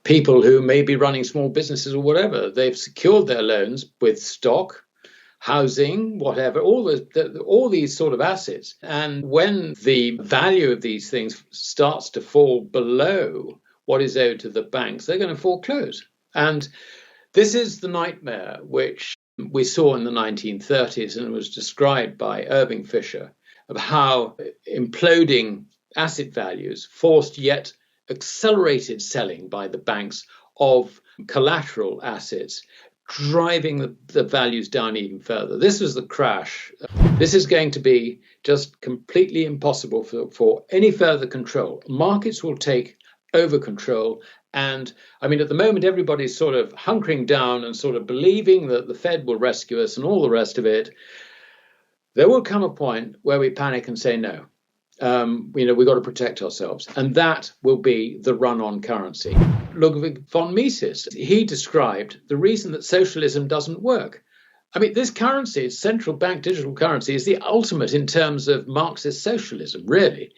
people who may be running small businesses or whatever. They've secured their loans with stock, housing, whatever, all these sort of assets. And when the value of these things starts to fall below what is owed to the banks, they're going to foreclose. And this is the nightmare which we saw in the 1930s and was described by Irving Fisher, of how imploding asset values forced yet accelerated selling by the banks of collateral assets, driving the values down even further. This was the crash. This is going to be just completely impossible for any further control. Markets will take over control. And I mean, at the moment, everybody's sort of hunkering down and sort of believing that the Fed will rescue us and all the rest of it. There will come a point where we panic and say, no, we've got to protect ourselves. And that will be the run on currency. Ludwig von Mises, he described the reason that socialism doesn't work. I mean, this currency, central bank digital currency, is the ultimate in terms of Marxist socialism, really.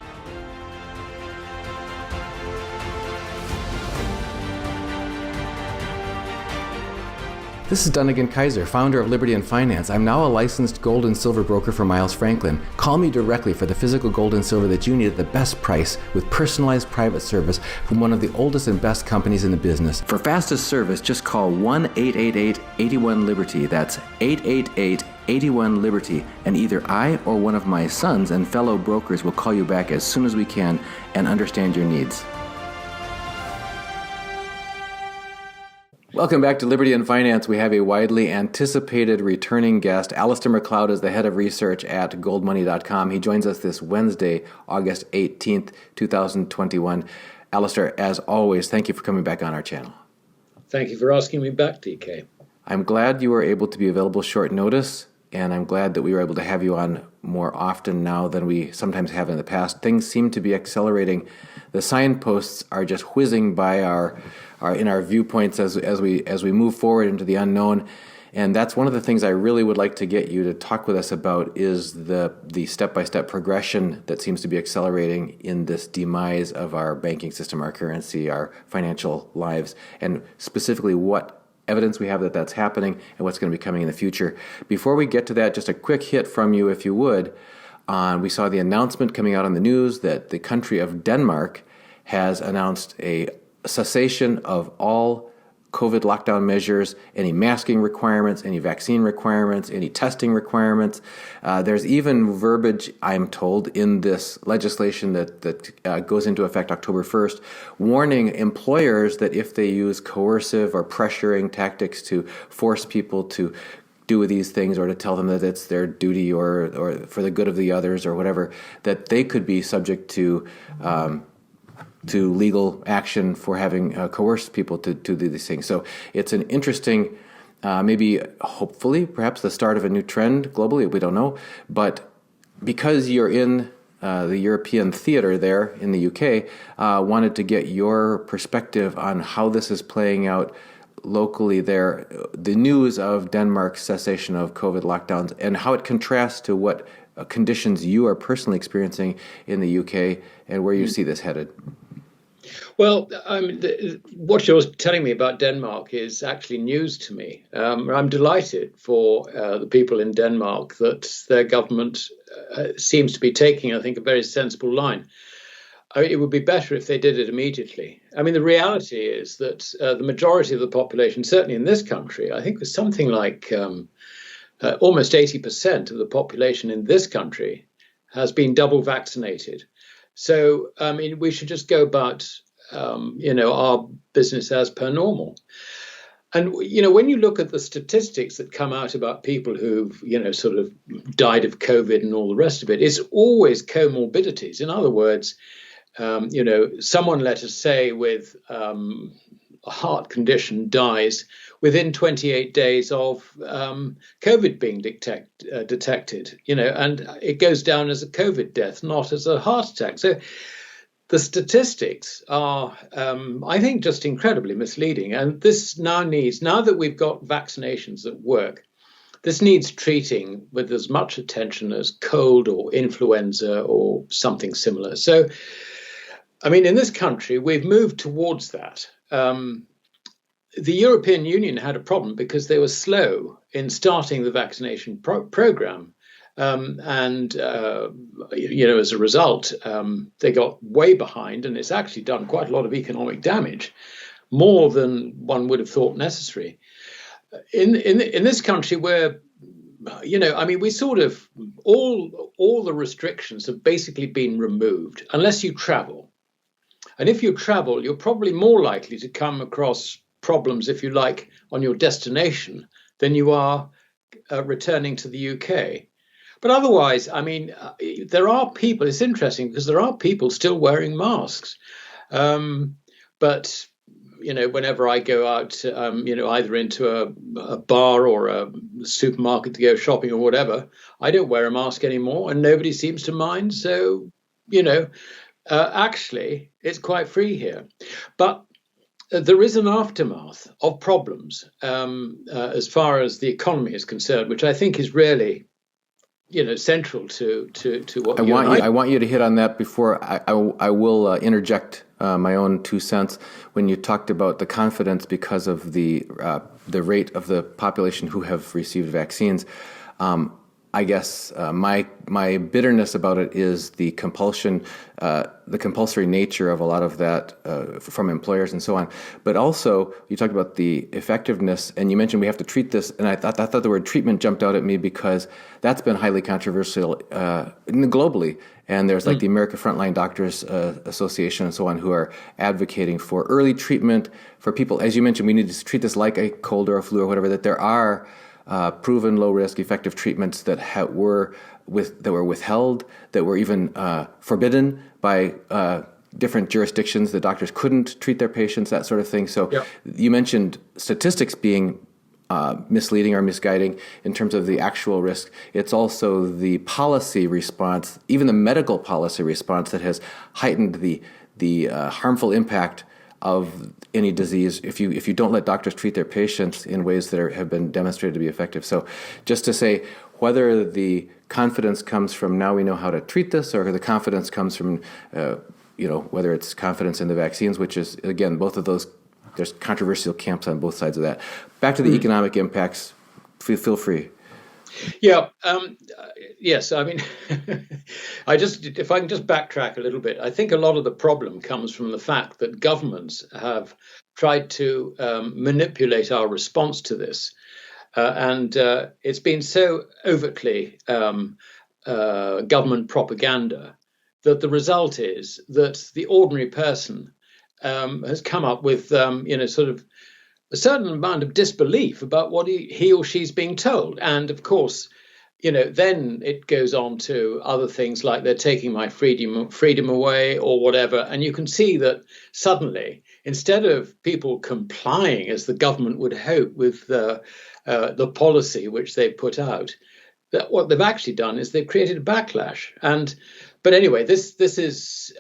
This is Dunnigan Kaiser, founder of Liberty and Finance. I'm now a licensed gold and silver broker for Miles Franklin. Call me directly for the physical gold and silver that you need at the best price with personalized private service from one of the oldest and best companies in the business. For fastest service, just call 1-888-81-LIBERTY. That's 888-81-LIBERTY. And either I or one of my sons and fellow brokers will call you back as soon as we can and understand your needs. Welcome back to Liberty and Finance. We have a widely anticipated returning guest. Alistair Macleod is the head of research at goldmoney.com. He joins us this Wednesday, August 18th, 2021. Alistair, as always, thank you for coming back on our channel. Thank you for asking me back, DK. I'm glad you were able to be available short notice, and I'm glad that we were able to have you on more often now than we sometimes have in the past. Things seem to be accelerating. The signposts are just whizzing by in our viewpoints as we move forward into the unknown. And that's one of the things I really would like to get you to talk with us about is the step-by-step progression that seems to be accelerating in this demise of our banking system, our currency, our financial lives, and specifically what evidence we have that that's happening and what's going to be coming in the future. Before we get to that, just a quick hit from you, if you would. We saw the announcement coming out on the news that the country of Denmark has announced a cessation of all COVID lockdown measures, any masking requirements, any vaccine requirements, any testing requirements. There's even verbiage, I'm told, in this legislation that goes into effect October 1st, warning employers that if they use coercive or pressuring tactics to force people to do these things or to tell them that it's their duty or for the good of the others or whatever, that they could be subject to legal action for having coerced people to do these things. So it's an interesting, maybe hopefully perhaps the start of a new trend globally, we don't know. But because you're in the European theater there in the UK, wanted to get your perspective on how this is playing out locally there, the news of Denmark's cessation of COVID lockdowns and how it contrasts to what conditions you are personally experiencing in the UK and where you see this headed. Well, what you're telling me about Denmark is actually news to me. I'm delighted for the people in Denmark that their government seems to be taking, I think, a very sensible line. It would be better if they did it immediately. I mean, the reality is that the majority of the population, certainly in this country, I think it was something like almost 80% of the population in this country has been double vaccinated. So, I mean, we should just go about, our business as per normal. And, when you look at the statistics that come out about people who've, sort of died of COVID and all the rest of it, it's always comorbidities. In other words, someone, let us say, with a heart condition dies within 28 days of COVID being detected, and it goes down as a COVID death, not as a heart attack. So the statistics are, I think, just incredibly misleading. And this now that we've got vaccinations that work, this needs treating with as much attention as cold or influenza or something similar. So, I mean, in this country, we've moved towards that. the European Union had a problem because they were slow in starting the vaccination program. And as a result, they got way behind, and it's actually done quite a lot of economic damage, more than one would have thought necessary. In this country, where we sort of all the restrictions have basically been removed, unless you travel. And if you travel, you're probably more likely to come across problems, if you like, on your destination than you are returning to the UK. But otherwise, there are people, it's interesting because there are people still wearing masks. But, whenever I go out, either into a bar or a supermarket to go shopping or whatever, I don't wear a mask anymore and nobody seems to mind. So, actually, it's quite free here. But there is an aftermath of problems as far as the economy is concerned, which I think is really, central to what I want you to hit on that before I will interject my own 2 cents. When you talked about the confidence because of the rate of the population who have received vaccines, I guess my bitterness about it is the compulsion, the compulsory nature of a lot of that from employers and so on. But also, you talked about the effectiveness, and you mentioned we have to treat this. And I thought the word treatment jumped out at me because that's been highly controversial globally. And there's like the American Frontline Doctors Association and so on who are advocating for early treatment for people. As you mentioned, we need to treat this like a cold or a flu or whatever. That there are proven low-risk, effective treatments that were withheld, that were even forbidden by different jurisdictions. The doctors couldn't treat their patients, that sort of thing. So You mentioned statistics being misleading or misguiding in terms of the actual risk. It's also the policy response, even the medical policy response, that has heightened the harmful impact of any disease if you don't let doctors treat their patients in ways that have been demonstrated to be effective. So just to say, whether the confidence comes from now we know how to treat this, or the confidence comes from, whether it's confidence in the vaccines, which is, again, both of those, there's controversial camps on both sides of that. Back to the economic impacts, feel free. Yeah. Yes. I mean, if I can just backtrack a little bit, I think a lot of the problem comes from the fact that governments have tried to manipulate our response to this. And it's been so overtly government propaganda that the result is that the ordinary person has come up with, sort of a certain amount of disbelief about what he or she's being told. And of course, then it goes on to other things like they're taking my freedom away or whatever. And you can see that suddenly, instead of people complying as the government would hope with the policy which they put out, that what they've actually done is they've created a backlash. But anyway, this is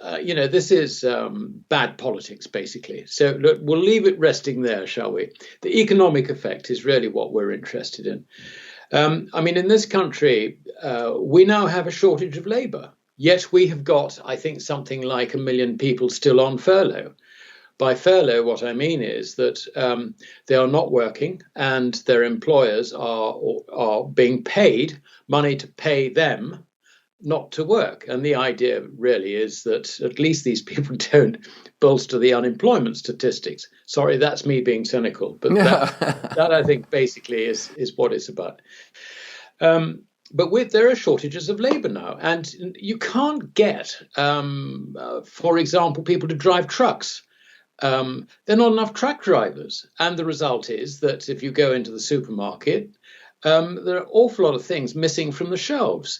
bad politics, basically. So look, we'll leave it resting there, shall we? The economic effect is really what we're interested in. In this country, we now have a shortage of labour, yet we have got, I think, something like 1 million people still on furlough. By furlough, what I mean is that they are not working and their employers are being paid money to pay them not to work. And the idea really is that at least these people don't bolster the unemployment statistics. Sorry, that's me being cynical, but that I think basically is what it's about. But there are shortages of labour now, and you can't get, for example, people to drive trucks. There are not enough truck drivers. And the result is that if you go into the supermarket, there are an awful lot of things missing from the shelves.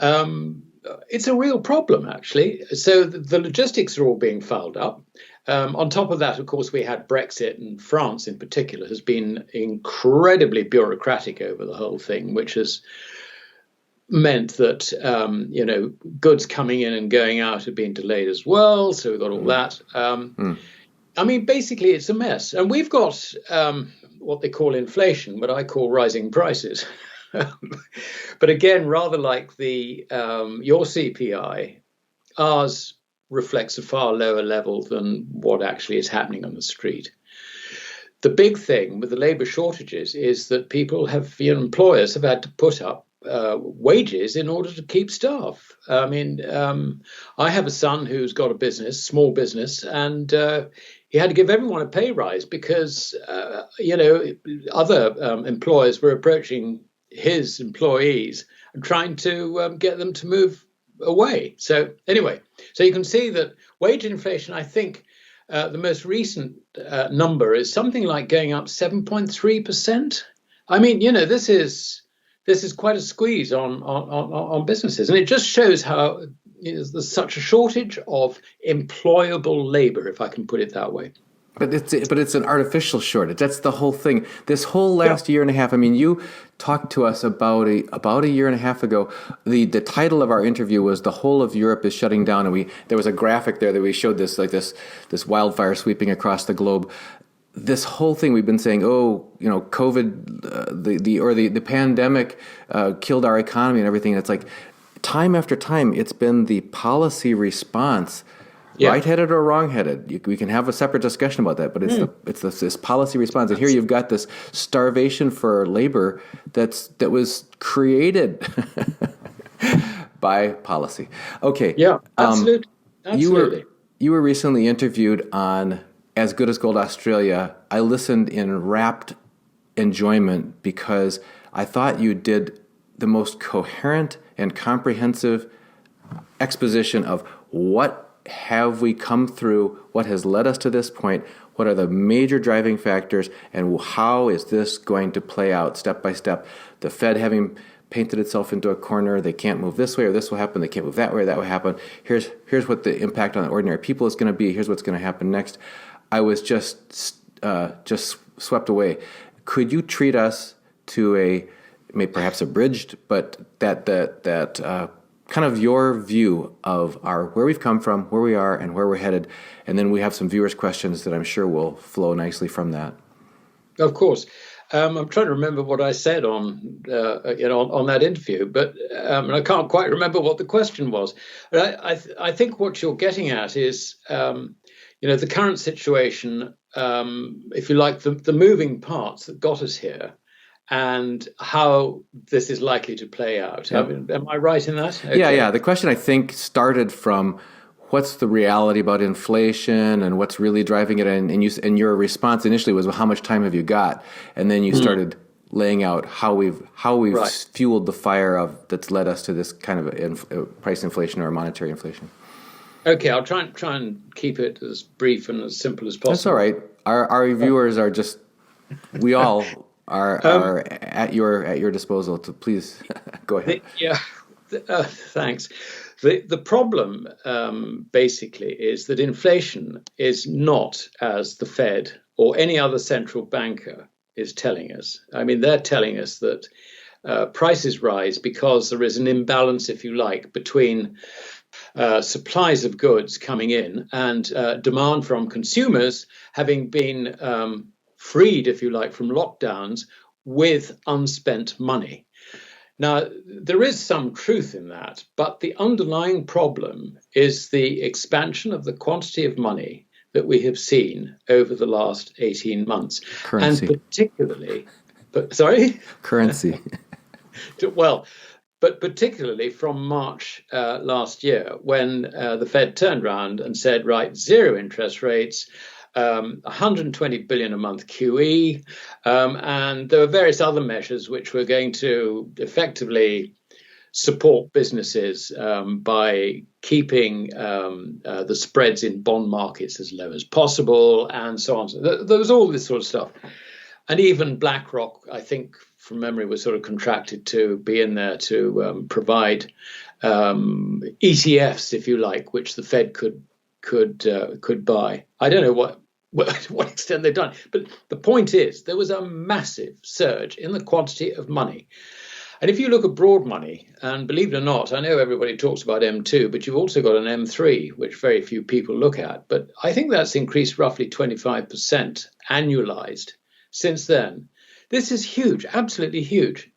It's a real problem, actually. So the logistics are all being fouled up. On top of that, of course, we had Brexit, and France in particular has been incredibly bureaucratic over the whole thing, which has meant that, goods coming in and going out have been delayed as well. So we've got all that. Basically, it's a mess. And we've got what they call inflation, but I call rising prices. But again, rather like your CPI, ours reflects a far lower level than what actually is happening on the street. The big thing with the labour shortages is that employers have had to put up wages in order to keep staff. I mean, I have a son who's got a business, small business, and he had to give everyone a pay rise because, other employers were approaching his employees and trying to get them to move away. So anyway, so you can see that wage inflation, I think, the most recent number is something like going up 7.3%. I mean, this is quite a squeeze on businesses, and it just shows how there's such a shortage of employable labor, if I can put it that way. But it's an artificial shortage. That's the whole thing. This whole last year and a half. I mean, you talked to us about a year and a half ago. The title of our interview was "The Whole of Europe is Shutting Down," and there was a graphic there that we showed this wildfire sweeping across the globe. This whole thing we've been saying, COVID, the pandemic killed our economy and everything. It's like time after time, it's been the policy response. Yeah. Right-headed or wrong-headed, we can have a separate discussion about that. But it's this policy response, and here you've got this starvation for labor that was created by policy. Okay. Yeah, absolutely. You were recently interviewed on As Good as Gold Australia. I listened in rapt enjoyment because I thought you did the most coherent and comprehensive exposition of what have we come through, what has led us to this point, what are the major driving factors, and how is this going to play out step by step. The Fed having painted itself into a corner, they can't move this way or this will happen, they can't move that way or that will happen. Here's what the impact on ordinary people is going to be, here's what's going to happen next. I was just swept away. Could you treat us to maybe perhaps abridged, but that kind of your view of where we've come from, where we are, and where we're headed, and then we have some viewers' questions that I'm sure will flow nicely from that. Of course, I'm trying to remember what I said on that interview, but I can't quite remember what the question was. But I think what you're getting at is, the current situation, if you like, the moving parts that got us here, and how this is likely to play out. Yep. Am I right in that? Okay. Yeah. The question, I think, started from what's the reality about inflation and what's really driving it, and your response initially was, well, how much time have you got? And then you started laying out how we've right. fueled the fire that's led us to this kind of price inflation or monetary inflation. Okay, I'll try and keep it as brief and as simple as possible. That's all right. Our viewers are just, we all are at your disposal. To please go ahead. Thanks. The problem basically is that inflation is not, as the Fed or any other central banker is telling us. I mean, they're telling us that prices rise because there is an imbalance, if you like, between supplies of goods coming in and demand from consumers having been freed, if you like, from lockdowns with unspent money. Now, there is some truth in that, but the underlying problem is the expansion of the quantity of money that we have seen over the last 18 months. Currency. And particularly, sorry? Currency. Well, but particularly from March last year, when the Fed turned around and said, right, zero interest rates, 120 billion a month QE, and there were various other measures which were going to effectively support businesses by keeping the spreads in bond markets as low as possible, and so on. So there was all this sort of stuff. And even BlackRock, I think, from memory, was sort of contracted to be in there to provide ETFs, if you like, which the Fed could buy. I don't know to what extent they've done. But the point is, there was a massive surge in the quantity of money. And if you look at broad money, and believe it or not, I know everybody talks about M2, but you've also got an M3, which very few people look at. But I think that's increased roughly 25% annualized since then. This is huge, absolutely huge.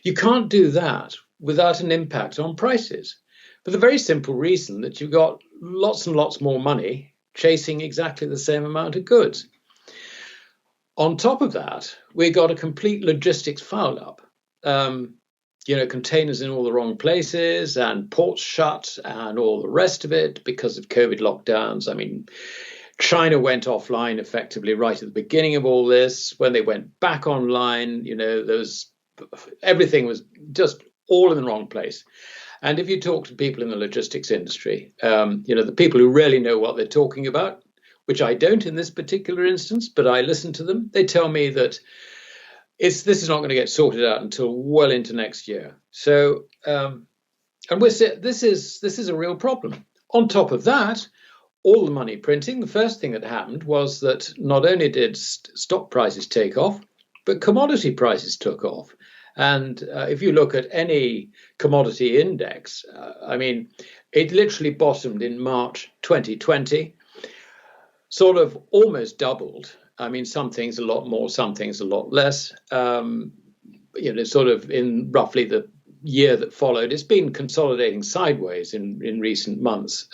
You can't do that without an impact on prices. for the very simple reason that you've got lots and lots more money chasing exactly the same amount of goods. On top of that, we got a complete logistics foul up. Containers in all the wrong places and ports shut and all the rest of it because of COVID lockdowns. I mean, China went offline effectively right at the beginning of all this. When they went back online, everything was just all in the wrong place. And if you talk to people in the logistics industry, the people who really know what they're talking about, which I don't in this particular instance, but I listen to them, they tell me that this is not going to get sorted out until well into next year. So, this is a real problem. On top of that, all the money printing, the first thing that happened was that not only did stock prices take off, but commodity prices took off. And if you look at any commodity index, it literally bottomed in March 2020, sort of almost doubled. I mean, some things a lot more, some things a lot less. Sort of in roughly the year that followed, it's been consolidating sideways in recent months.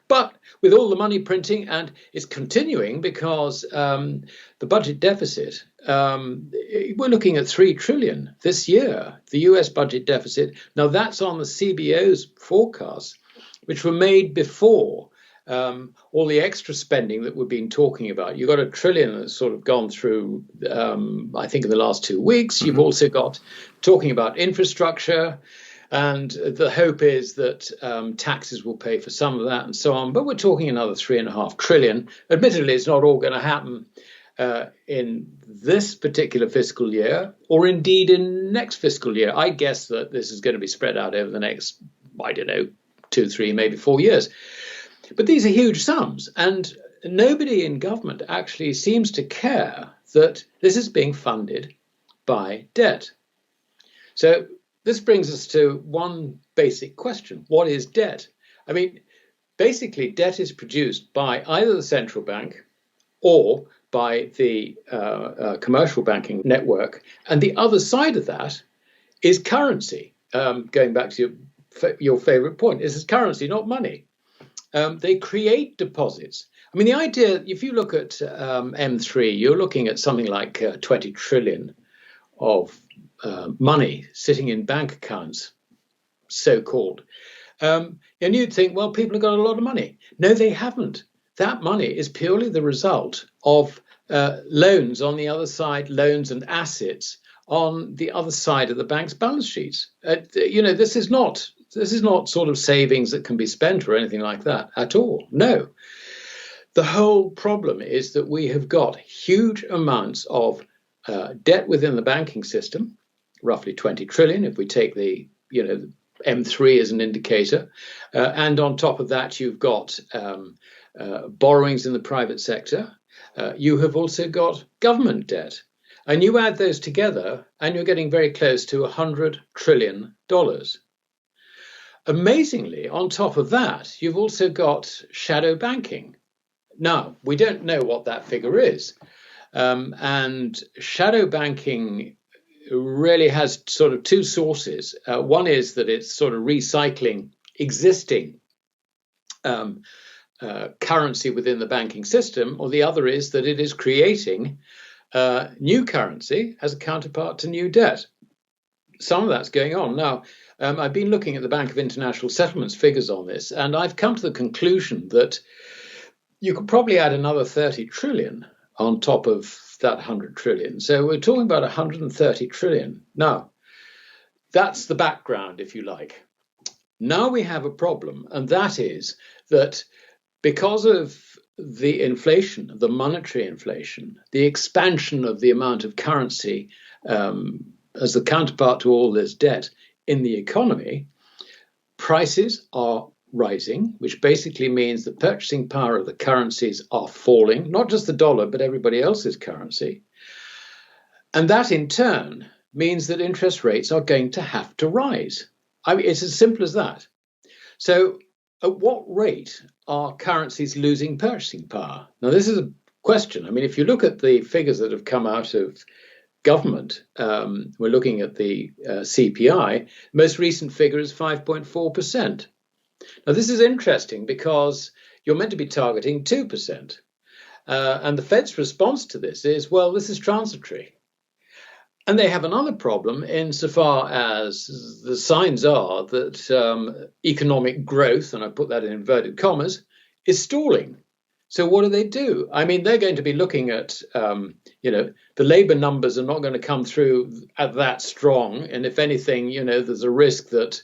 But with all the money printing, and it's continuing because the budget deficit, we're looking at 3 trillion this year, the US budget deficit. Now that's on the CBO's forecasts, which were made before all the extra spending that we've been talking about. You've got $1 trillion that's sort of gone through, I think, in the last 2 weeks. You've also got talking about infrastructure. And the hope is that taxes will pay for some of that and so on. But we're talking another 3.5 trillion. Admittedly, it's not all going to happen in this particular fiscal year or indeed in next fiscal year. I guess that this is going to be spread out over the next, 2, 3, maybe 4 years. But these are huge sums. And nobody in government actually seems to care that this is being funded by debt. So this brings us to one basic question. What is debt? I mean, basically, debt is produced by either the central bank or by the commercial banking network. And the other side of that is currency. Going back to your favorite point, this is currency, not money. They create deposits. I mean, the idea, if you look at M3, you're looking at something like 20 trillion of money sitting in bank accounts, so-called. And you'd think, well, people have got a lot of money. No, they haven't. That money is purely the result of loans on the other side, loans and assets on the other side of the bank's balance sheets. This is not sort of savings that can be spent or anything like that at all. No. The whole problem is that we have got huge amounts of debt within the banking system, roughly 20 trillion, if we take the M3 as an indicator. And on top of that, you've got borrowings in the private sector. You have also got government debt. And you add those together, and you're getting very close to $100 trillion. Amazingly, on top of that, you've also got shadow banking. Now, we don't know what that figure is. And shadow banking really has sort of two sources. One is that it's sort of recycling existing currency within the banking system, or the other is that it is creating new currency as a counterpart to new debt. Some of that's going on. Now, I've been looking at the Bank of International Settlements figures on this, and I've come to the conclusion that you could probably add another 30 trillion on top of that 100 trillion. So we're talking about 130 trillion. Now, that's the background, if you like. Now we have a problem, and that is that because of the inflation, the monetary inflation, the expansion of the amount of currency as the counterpart to all this debt in the economy, prices are rising, which basically means the purchasing power of the currencies are falling, not just the dollar, but everybody else's currency. And that in turn means that interest rates are going to have to rise. I mean, it's as simple as that. So at what rate are currencies losing purchasing power? Now, this is a question. I mean, if you look at the figures that have come out of government, we're looking at the CPI, most recent figure is 5.4%. Now, this is interesting because you're meant to be targeting 2%. And the Fed's response to this is, well, this is transitory. And they have another problem insofar as the signs are that economic growth, and I put that in inverted commas, is stalling. So what do? I mean, they're going to be looking at, the labor numbers are not going to come through at that strong. And if anything, there's a risk that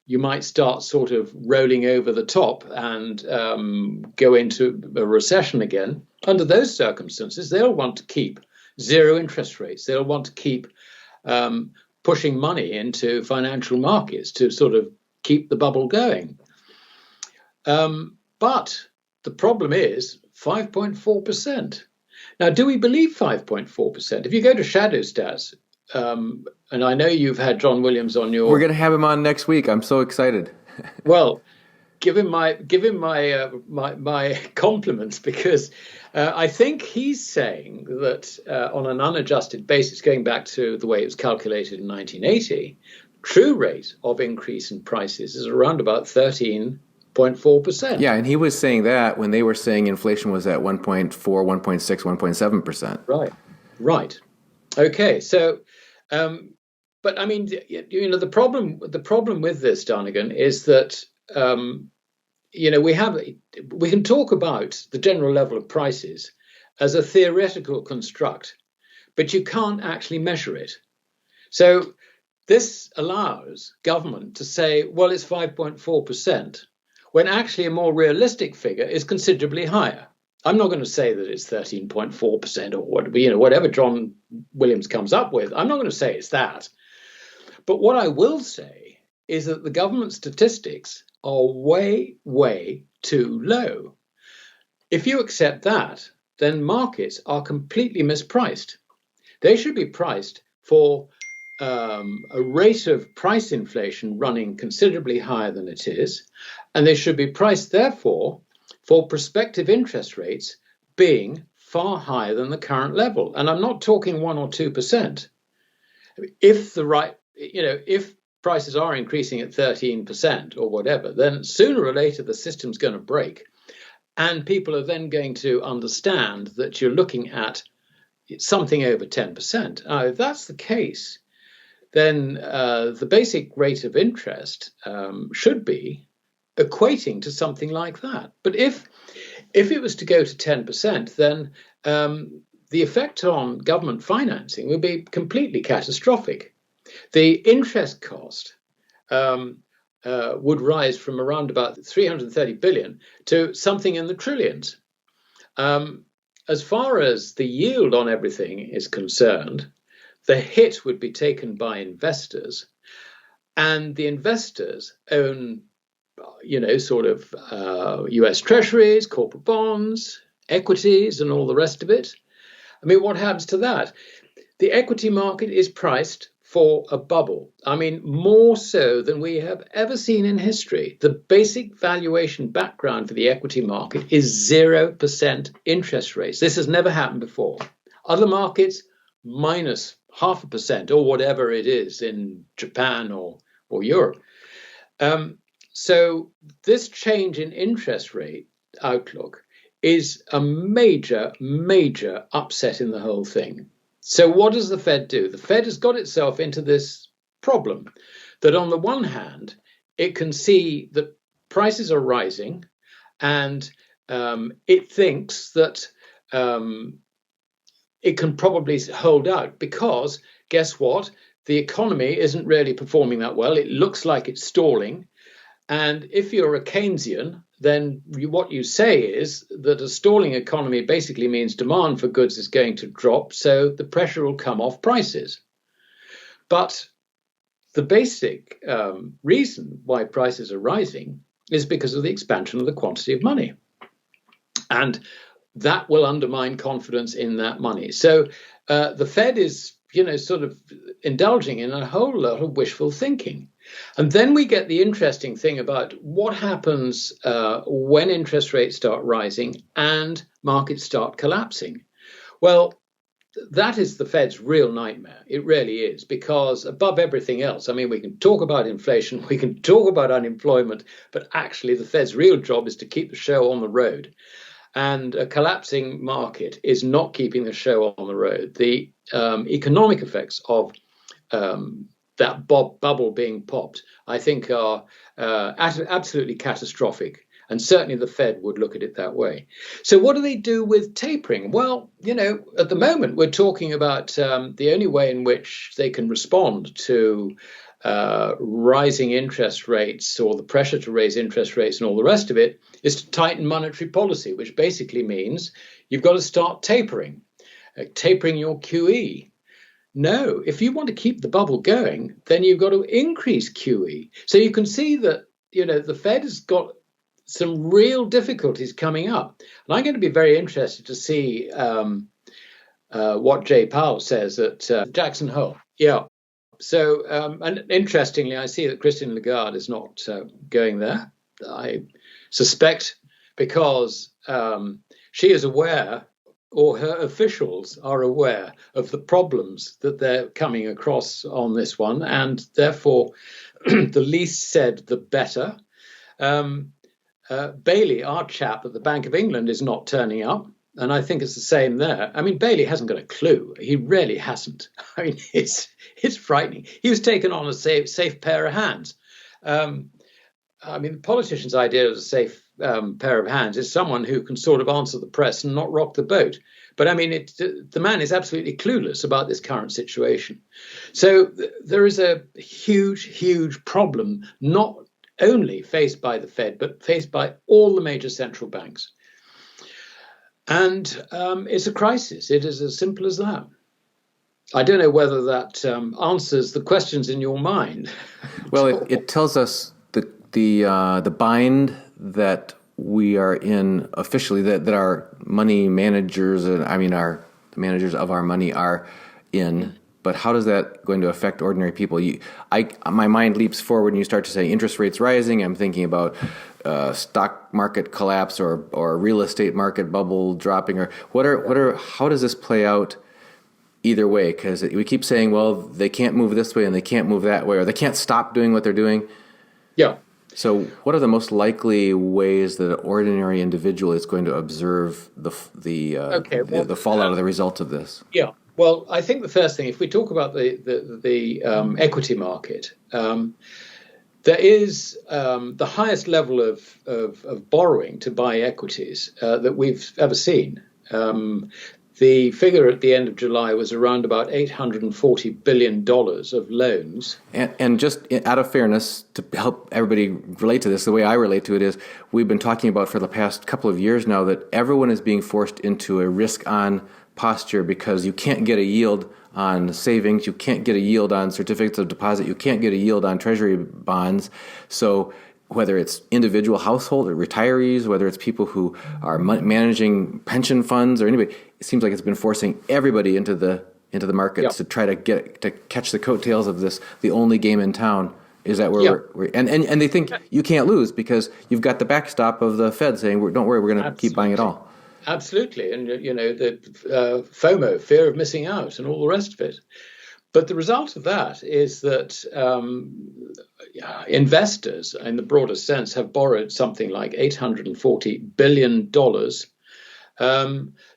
you might start sort of rolling over the top and go into a recession again. Under those circumstances, they'll want to keep zero interest rates. They'll want to keep pushing money into financial markets to sort of keep the bubble going. But the problem is 5.4%. Now, do we believe 5.4%? If you go to Shadow Stats, and I know you've had John Williams on your... We're going to have him on next week. I'm so excited. Well, give him my compliments, because I think he's saying that on an unadjusted basis, going back to the way it was calculated in 1980, true rate of increase in prices is around about 13.4%. Yeah, and he was saying that when they were saying inflation was at 1.4, 1.6, 1.7%. Right. Okay, so... but I mean, the problem with this, Donegan, is that we can talk about the general level of prices as a theoretical construct, but you can't actually measure it. So this allows government to say, well, it's 5.4%, when actually a more realistic figure is considerably higher. I'm not going to say that it's 13.4% or whatever John Williams comes up with. I'm not going to say it's that. But what I will say is that the government statistics are way, way too low. If you accept that, then markets are completely mispriced. They should be priced for a rate of price inflation running considerably higher than it is, and they should be priced, therefore, for prospective interest rates being far higher than the current level. And I'm not talking 1 or 2%. If prices are increasing at 13% or whatever, then sooner or later the system's going to break. And people are then going to understand that you're looking at something over 10%. Now, if that's the case, then the basic rate of interest should be equating to something like that. But if it was to go to 10%, then the effect on government financing would be completely catastrophic. The interest cost would rise from around about 330 billion to something in the trillions. As far as the yield on everything is concerned, the hit would be taken by investors, and the investors own US treasuries, corporate bonds, equities, and all the rest of it. I mean, what happens to that? The equity market is priced for a bubble. I mean, more so than we have ever seen in history. The basic valuation background for the equity market is 0% interest rates. This has never happened before. Other markets, minus 0.5% or whatever it is in Japan or Europe. So this change in interest rate outlook is a major, major upset in the whole thing. So what does the Fed do? The Fed has got itself into this problem that on the one hand, it can see that prices are rising, and it thinks that it can probably hold out because, guess what? The economy isn't really performing that well. It looks like it's stalling. And if you're a Keynesian, then what you say is that a stalling economy basically means demand for goods is going to drop, so the pressure will come off prices. But the basic reason why prices are rising is because of the expansion of the quantity of money. And that will undermine confidence in that money. So the Fed is, sort of indulging in a whole lot of wishful thinking. And then we get the interesting thing about what happens when interest rates start rising and markets start collapsing. Well, that is the Fed's real nightmare. It really is, because above everything else, I mean, we can talk about inflation, we can talk about unemployment, but actually the Fed's real job is to keep the show on the road. And a collapsing market is not keeping the show on the road. The economic effects of that bubble being popped, I think, are absolutely catastrophic. And certainly the Fed would look at it that way. So what do they do with tapering? Well, at the moment, we're talking about the only way in which they can respond to rising interest rates, or the pressure to raise interest rates and all the rest of it, is to tighten monetary policy, which basically means you've got to start tapering your QE. No, if you want to keep the bubble going, then you've got to increase QE. So you can see that, the Fed has got some real difficulties coming up. And I'm going to be very interested to see what Jay Powell says at Jackson Hole. Yeah. So, and interestingly, I see that Christine Lagarde is not going there. I suspect because she is aware, or her officials are aware, of the problems that they're coming across on this one, and therefore the least said, the better. Bailey, our chap at the Bank of England, is not turning up. And I think it's the same there. I mean, Bailey hasn't got a clue. He really hasn't. I mean, it's frightening. He was taken on a safe pair of hands. I mean, the politician's idea of a safe pair of hands is someone who can sort of answer the press and not rock the boat. But I mean, the man is absolutely clueless about this current situation. So there is a huge, huge problem, not only faced by the Fed, but faced by all the major central banks. And it's a crisis. It is as simple as that. I don't know whether that answers the questions in your mind. Well, it tells us the bind that we are in officially, that our money managers, and the managers of our money are in. But how is that going to affect ordinary people? My mind leaps forward when you start to say interest rates rising. I'm thinking about stock market collapse or real estate market bubble dropping, or how does this play out either way? Because we keep saying, well, they can't move this way and they can't move that way, or they can't stop doing what they're doing. Yeah. So what are the most likely ways that an ordinary individual is going to observe the fallout of the results of this? Yeah. Well, I think the first thing, if we talk about the equity market, there is the highest level of borrowing to buy equities that we've ever seen. The figure at the end of July was around about $840 billion of loans. And just out of fairness, to help everybody relate to this, the way I relate to it is we've been talking about for the past couple of years now that everyone is being forced into a risk-on posture because you can't get a yield on savings, you can't get a yield on certificates of deposit, you can't get a yield on treasury bonds. So whether it's individual household or retirees, whether it's people who are managing pension funds or anybody, it seems like it's been forcing everybody into the markets to try to catch the coattails of this, the only game in town. Is that where we're and they think you can't lose because you've got the backstop of the Fed saying, don't worry, we're going to keep buying it all. Absolutely. And, the FOMO, fear of missing out, and all the rest of it. But the result of that is that investors, in the broadest sense, have borrowed something like $840 billion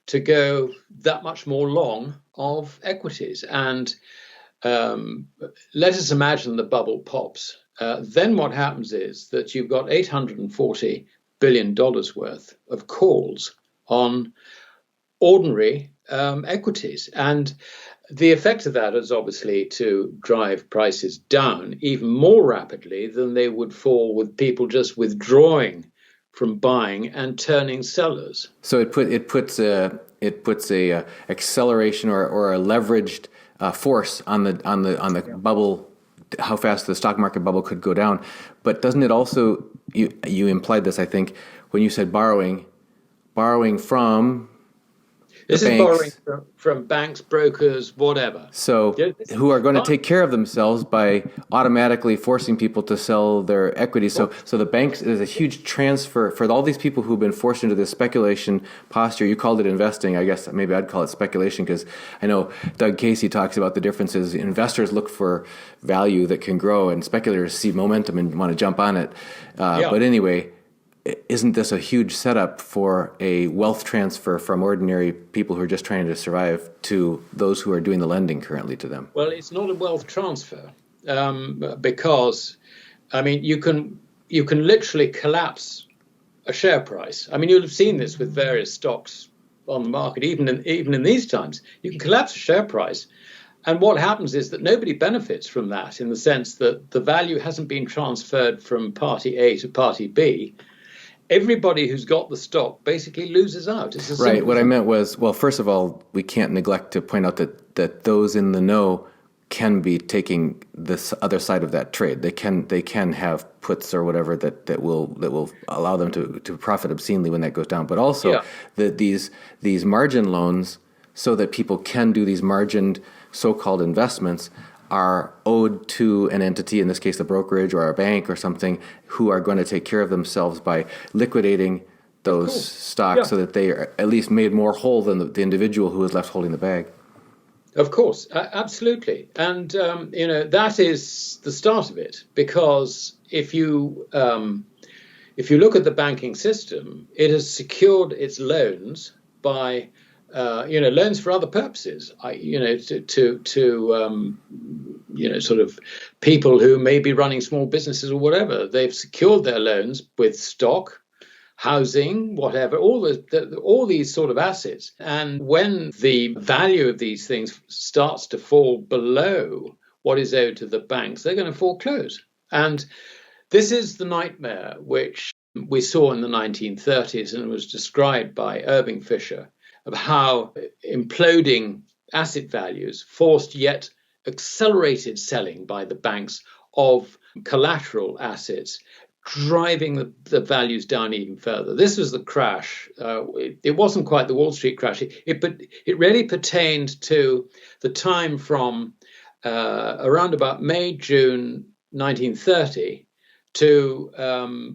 to go that much more long of equities. And let us imagine the bubble pops. Then what happens is that you've got $840 billion worth of calls on ordinary equities. And the effect of that is obviously to drive prices down even more rapidly than they would fall with people just withdrawing from buying and turning sellers. So it puts a acceleration or a leveraged force on the bubble, how fast the stock market bubble could go down. But doesn't it also, you implied this, I think, when you said borrowing from the This is borrowing banks. from banks, brokers, whatever. So, Yeah, this who is are going to fine. take care of themselves by automatically forcing people to sell their equity. Well, So the banks is a huge transfer for all these people who've been forced into this speculation posture. You called it investing. I guess maybe I'd call it speculation, because I know Doug Casey talks about the differences. Investors look for value that can grow, and speculators see momentum and want to jump on it. yeah. But anyway, isn't this a huge setup for a wealth transfer from ordinary people who are just trying to survive to those who are doing the lending currently to them? Well, it's not a wealth transfer because, I mean, you can literally collapse a share price. I mean, you'll have seen this with various stocks on the market, even in these times. You can collapse a share price, and what happens is that nobody benefits from that, in the sense that the value hasn't been transferred from party A to party B. Everybody who's got the stock basically loses out. It's as Right. simple What as I that. meant was, well, first of all, we can't neglect to point out that those in the know can be taking this other side of that trade. They can have puts or whatever that will allow them to profit obscenely when that goes down. But also Yeah, that these margin loans, so that people can do these margined so-called investments, are owed to an entity, in this case a brokerage or a bank or something, who are going to take care of themselves by liquidating of those course. stocks Yeah, so that they are at least made more whole than the individual who is left holding the bag. of course, absolutely. And that is the start of it, because if you look at the banking system, it has secured its loans by loans for other purposes. Sort of people who may be running small businesses or whatever. They've secured their loans with stock, housing, whatever, all these sort of assets. And when the value of these things starts to fall below what is owed to the banks, they're going to foreclose. And this is the nightmare which we saw in the 1930s and was described by Irving Fisher, of how imploding asset values forced yet accelerated selling by the banks of collateral assets, driving the values down even further. This was the crash. It wasn't quite the Wall Street crash. It really pertained to the time from around about May, June 1930 to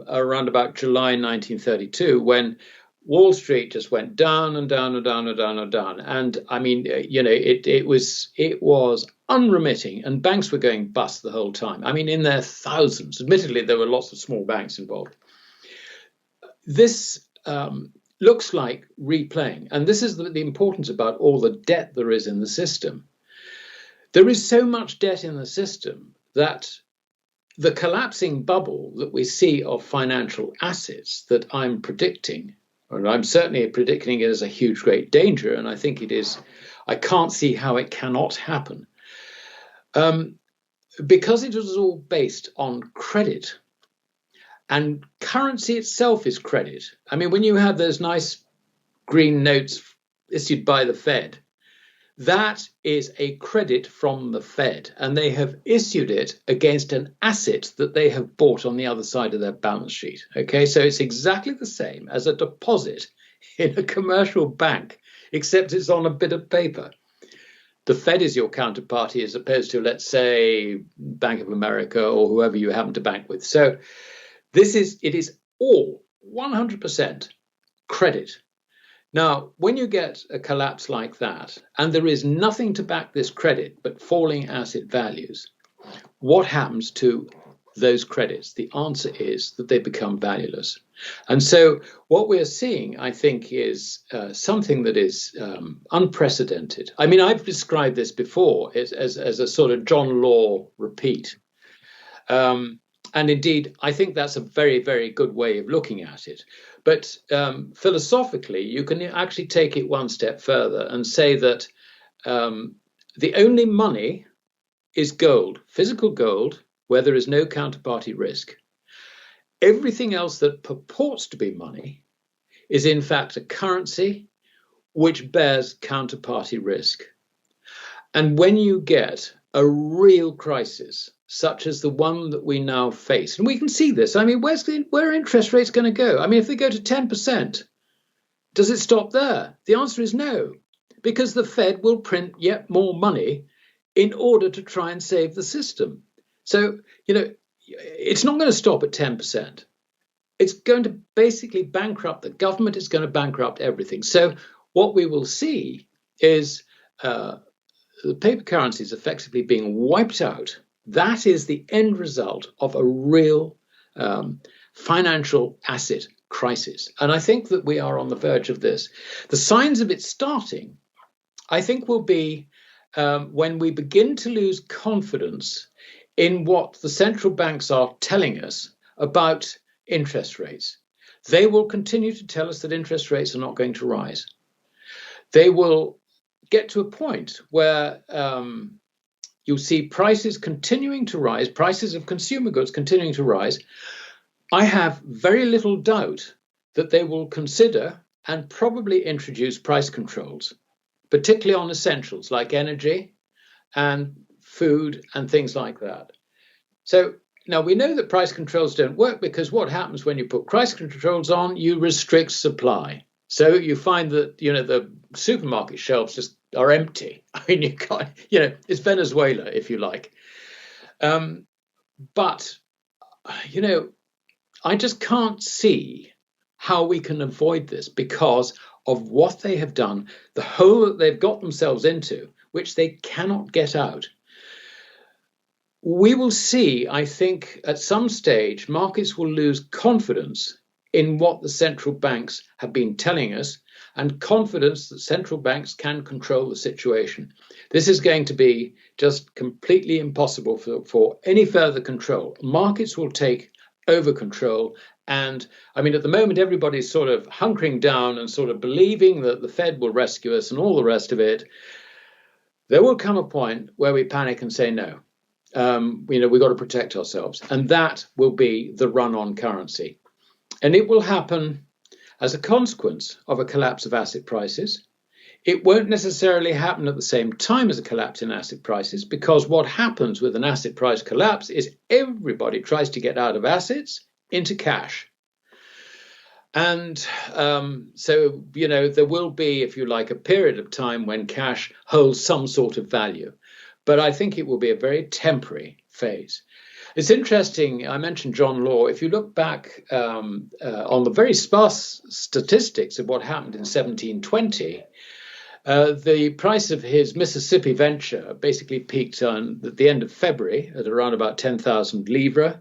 around about July 1932, when Wall Street just went down and down and down and down and down. And I mean, it was unremitting, and banks were going bust the whole time. I mean, in their thousands. Admittedly, there were lots of small banks involved. This looks like replaying, and this is the importance about all the debt there is in the system. There is so much debt in the system that the collapsing bubble that we see of financial assets that I'm predicting, or I'm certainly predicting it as a huge, great danger, and I think it is, I can't see how it cannot happen. Because it is all based on credit, and currency itself is credit. I mean, when you have those nice green notes issued by the Fed, that is a credit from the Fed, and they have issued it against an asset that they have bought on the other side of their balance sheet. Okay, so it's exactly the same as a deposit in a commercial bank, except it's on a bit of paper. The Fed is your counterparty, as opposed to, let's say, Bank of America or whoever you happen to bank with. So it is all 100% credit. Now, when you get a collapse like that, and there is nothing to back this credit but falling asset values, what happens to those credits? The answer is that they become valueless. And so what we're seeing, I think, is something that is unprecedented. I mean, I've described this before as a sort of John Law repeat. And indeed, I think that's a very, very good way of looking at it. But philosophically, you can actually take it one step further and say that the only money is gold, physical gold, where there is no counterparty risk. Everything else that purports to be money is in fact a currency which bears counterparty risk. And when you get a real crisis, such as the one that we now face, and we can see this, I mean, where are interest rates going to go? I mean, if they go to 10%, does it stop there? The answer is no. because the Fed will print yet more money in order to try and save the system. So, it's not going to stop at 10%. It's going to basically bankrupt the government. It's going to bankrupt everything. So what we will see is the paper currencies effectively being wiped out. That is the end result of a real financial asset crisis. And I think that we are on the verge of this. The signs of it starting, I think, will be when we begin to lose confidence in what the central banks are telling us about interest rates. They will continue to tell us that interest rates are not going to rise. They will get to a point where you'll see prices continuing to rise, prices of consumer goods continuing to rise. I have very little doubt that they will consider and probably introduce price controls, particularly on essentials like energy and food and things like that. So now we know that price controls don't work, because what happens when you put price controls on, you restrict supply. So you find that, the supermarket shelves just are empty. I mean, you can't, it's Venezuela, if you like. But, I just can't see how we can avoid this because of what they have done, the hole that they've got themselves into, which they cannot get out. We will see, I think, at some stage, markets will lose confidence in what the central banks have been telling us, and confidence that central banks can control the situation. This is going to be just completely impossible for any further control. Markets will take over control. And I mean, at the moment, everybody's sort of hunkering down and sort of believing that the Fed will rescue us and all the rest of it. There will come a point where we panic and say no. We've got to protect ourselves. And that will be the run on currency. And it will happen as a consequence of a collapse of asset prices. It won't necessarily happen at the same time as a collapse in asset prices, because what happens with an asset price collapse is everybody tries to get out of assets into cash. And so, there will be, if you like, a period of time when cash holds some sort of value. But I think it will be a very temporary phase. It's interesting, I mentioned John Law. If you look back on the very sparse statistics of what happened in 1720, the price of his Mississippi venture basically peaked at the end of February at around about 10,000 livres.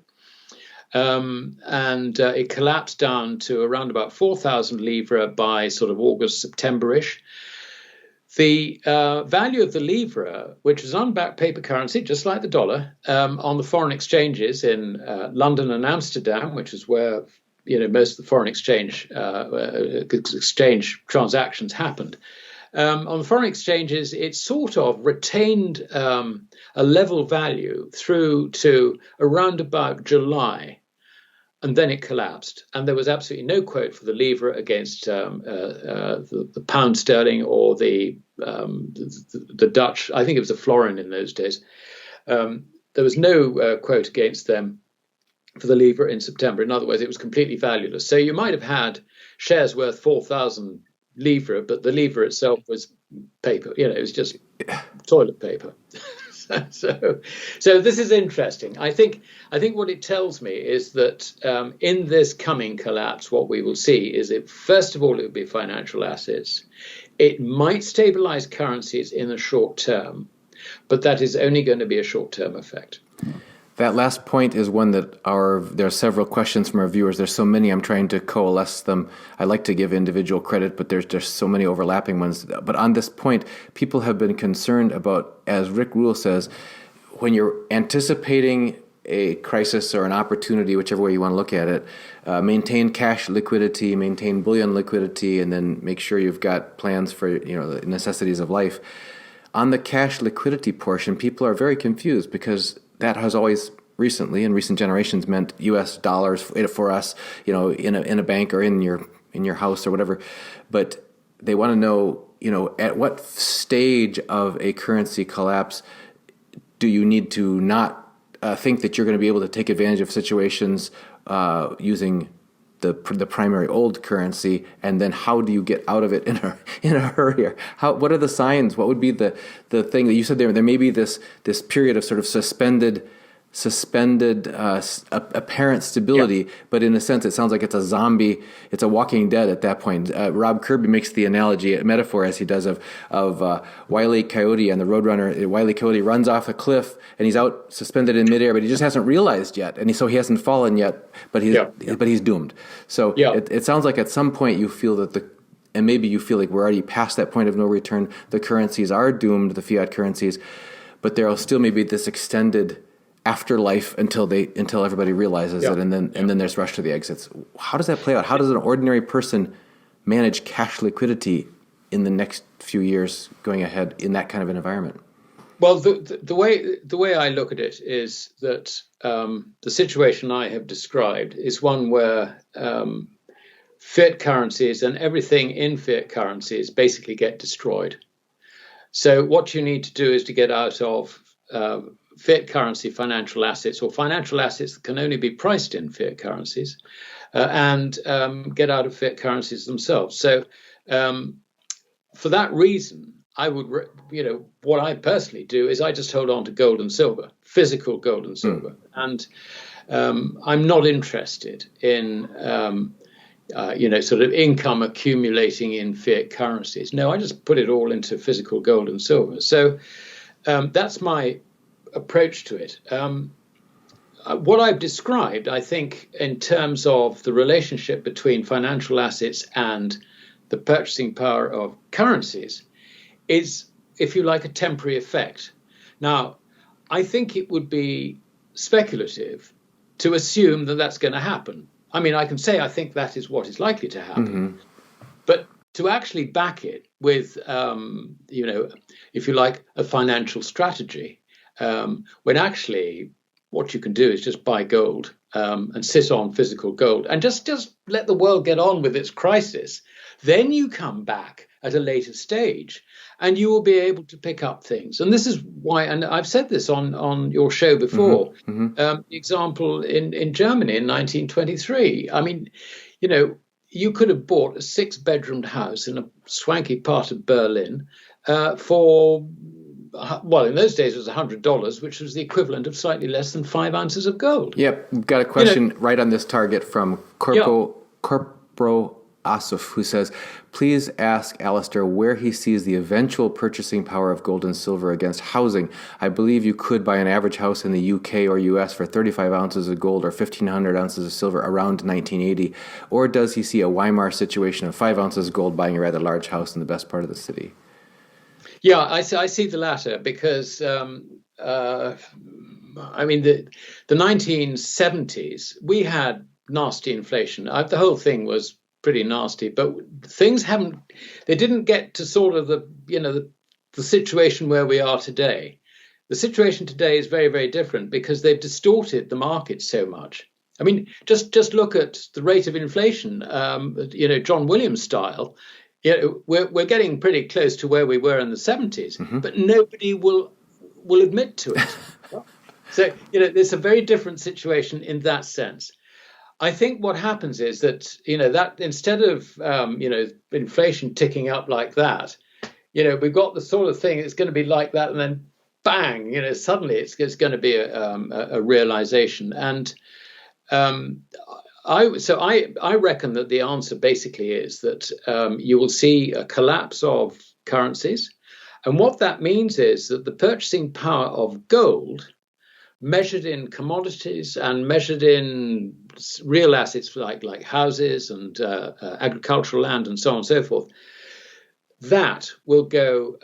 And it collapsed down to around about 4,000 livres by sort of August, September-ish. The value of the livre, which is unbacked paper currency, just like the dollar, on the foreign exchanges in London and Amsterdam, which is where most of the foreign exchange transactions happened. On the foreign exchanges, it sort of retained a level value through to around about July. And then it collapsed, and there was absolutely no quote for the livre against the pound sterling or the Dutch. I think it was the florin in those days. There was no quote against them for the livre in September. In other words, it was completely valueless. So you might have had shares worth 4,000 livre, but the livre itself was paper. It was just toilet paper. So this is interesting. I think what it tells me is that in this coming collapse, what we will see is that, first of all, it will be financial assets. It might stabilize currencies in the short term, but that is only going to be a short-term effect. That last point is one that there are several questions from our viewers. There's so many, I'm trying to coalesce them. I like to give individual credit, but there's just so many overlapping ones. But on this point, people have been concerned about, as Rick Rule says, when you're anticipating a crisis or an opportunity, whichever way you want to look at it, maintain cash liquidity, maintain bullion liquidity, and then make sure you've got plans for the necessities of life. On the cash liquidity portion, people are very confused because that has always recently, in recent generations, meant U.S. dollars for us, in a bank or in your house or whatever. But they want to know, at what stage of a currency collapse do you need to not think that you're going to be able to take advantage of situations using the primary old currency, and then how do you get out of it in a hurry? What are the signs? What would be the thing that you said there may be this period of sort of suspended apparent stability, but in a sense it sounds like it's a zombie, it's a Walking Dead at that point. Rob Kirby makes the analogy, a metaphor as he does of Wile E. Coyote and the Roadrunner. Wile E. Coyote runs off a cliff and he's out suspended in midair, but he just hasn't realized yet, and so he hasn't fallen yet, but he's doomed. So it sounds like at some point you feel that and maybe you feel like we're already past that point of no return. The currencies are doomed, the fiat currencies, but there will still maybe this extended afterlife until everybody realizes it, and then there's rush to the exits. How does that play out? How does an ordinary person manage cash liquidity in the next few years going ahead in that kind of an environment? Well, the way I look at it is that the situation I have described is one where fiat currencies and everything in fiat currencies basically get destroyed. So what you need to do is to get out of fiat currency financial assets, or financial assets that can only be priced in fiat currencies, and get out of fiat currencies themselves. So for that reason, I would, what I personally do is I just hold on to gold and silver, physical gold and silver. And I'm not interested in, sort of income accumulating in fiat currencies. No, I just put it all into physical gold and silver. So that's my approach to it. What I've described, I think, in terms of the relationship between financial assets and the purchasing power of currencies, is, if you like, a temporary effect. Now, I think it would be speculative to assume that that's going to happen. I mean, I can say I think that is what is likely to happen, but to actually back it with, if you like, a financial strategy, when actually what you can do is just buy gold and sit on physical gold and just let the world get on with its crisis. Then you come back at a later stage and you will be able to pick up things. And this is why, and I've said this on your show before, the example in Germany in 1923. I mean, you could have bought a 6-bedroomed house in a swanky part of Berlin for, well, in those days it was $100, which was the equivalent of slightly less than 5 ounces of gold. Yep. We've got a question right on this target from Corpro Asuf, who says, please ask Alistair where he sees the eventual purchasing power of gold and silver against housing. I believe you could buy an average house in the UK or US for 35 ounces of gold or 1,500 ounces of silver around 1980. Or does he see a Weimar situation of 5 ounces of gold buying a rather large house in the best part of the city? Yeah, I see the latter because, I mean, the 1970s, we had nasty inflation. The whole thing was pretty nasty, but things they didn't get to sort of the situation where we are today. The situation today is very, very different because they've distorted the market so much. I mean, just look at the rate of inflation, John Williams style. We're getting pretty close to where we were in the 70s, but nobody will admit to it. So, there's a very different situation in that sense. I think what happens is that, that instead of, inflation ticking up like that, we've got the sort of thing that's going to be like that. And then bang, suddenly it's going to be a realization. And I reckon that the answer basically is that you will see a collapse of currencies. And what that means is that the purchasing power of gold, measured in commodities and measured in real assets like houses and agricultural land and so on and so forth, that will go